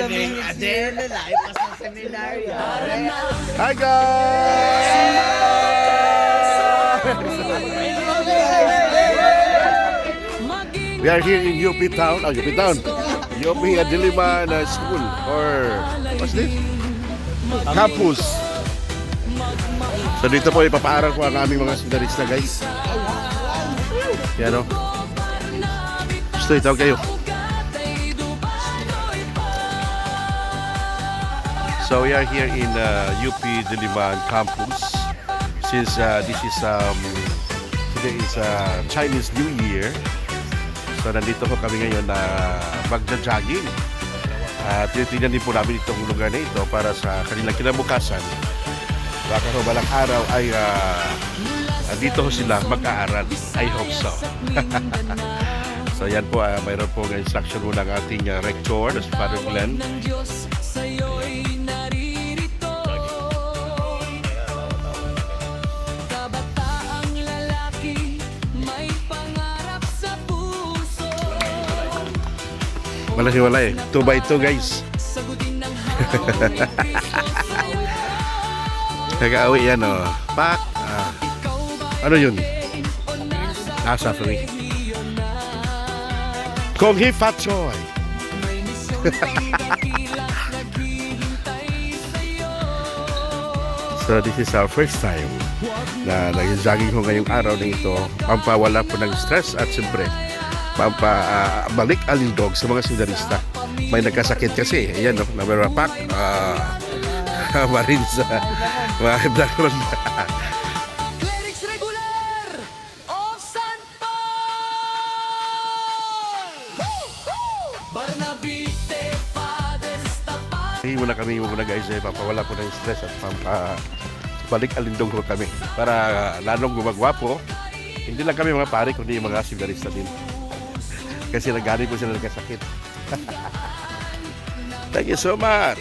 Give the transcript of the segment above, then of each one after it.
Hi guys! We are here in UP Town. UP Town. UP Diliman School or what's this? Campus. So dito po ipapaaral ko ang aming mga seminarista guys. Yan o. Gusto itawag kayo. So we are here in UP Diliman Campus. Since this is today is Chinese New Year. So nandito po kami ngayon na magja-jogging. Tinitingnan din po namin itong lugar na ito para sa kanilang kinabukasan. Baka ho balang araw ay dito sila mag-aaral. I hope so. So yan po, mayroon po ng instruction muna ng ating rector, si Father Glenn. Wala eh. 2x2 guys. Nag-aawi yan o. Pak! Ano yun? Suffering. Kung Hee Fat Choy. So this is our first time na nag-jogging ko ngayong araw na ito. Pampawala po ng stress at siyempre pampabalik alindog sa mga seminarista. May nagkasakit kasi. Ayan o, nabarapak. Marin sa mga blackroad. Hindi muna guys, papawala po ng stress at pampabalik alindog ko kami para lalong gumagwapo. Hindi lang kami mga pare, kundi mga seminarista din. Kasi nagani po sila nagkasakit. Thank you so much.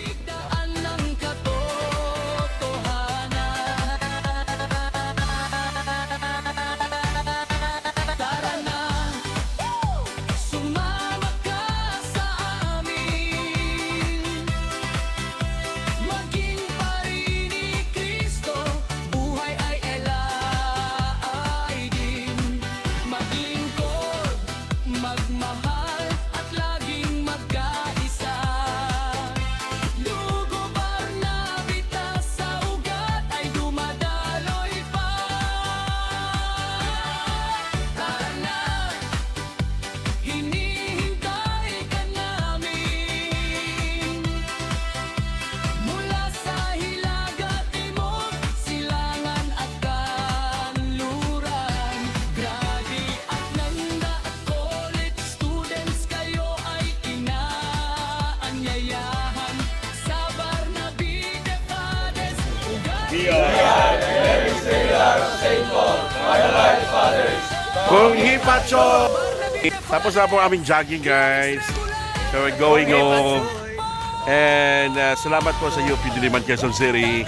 Kung Hee Fat Choy. Tapos na po aming jogging guys. So we're going home. And salamat po sa UP Diliman, Quezon City.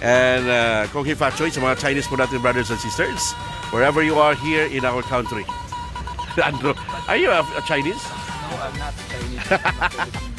And Kung Hee Fat Choy sa mga Chinese po natin brothers and sisters. Wherever you are here in our country. Andrew, are you a Chinese? No, I'm not Chinese.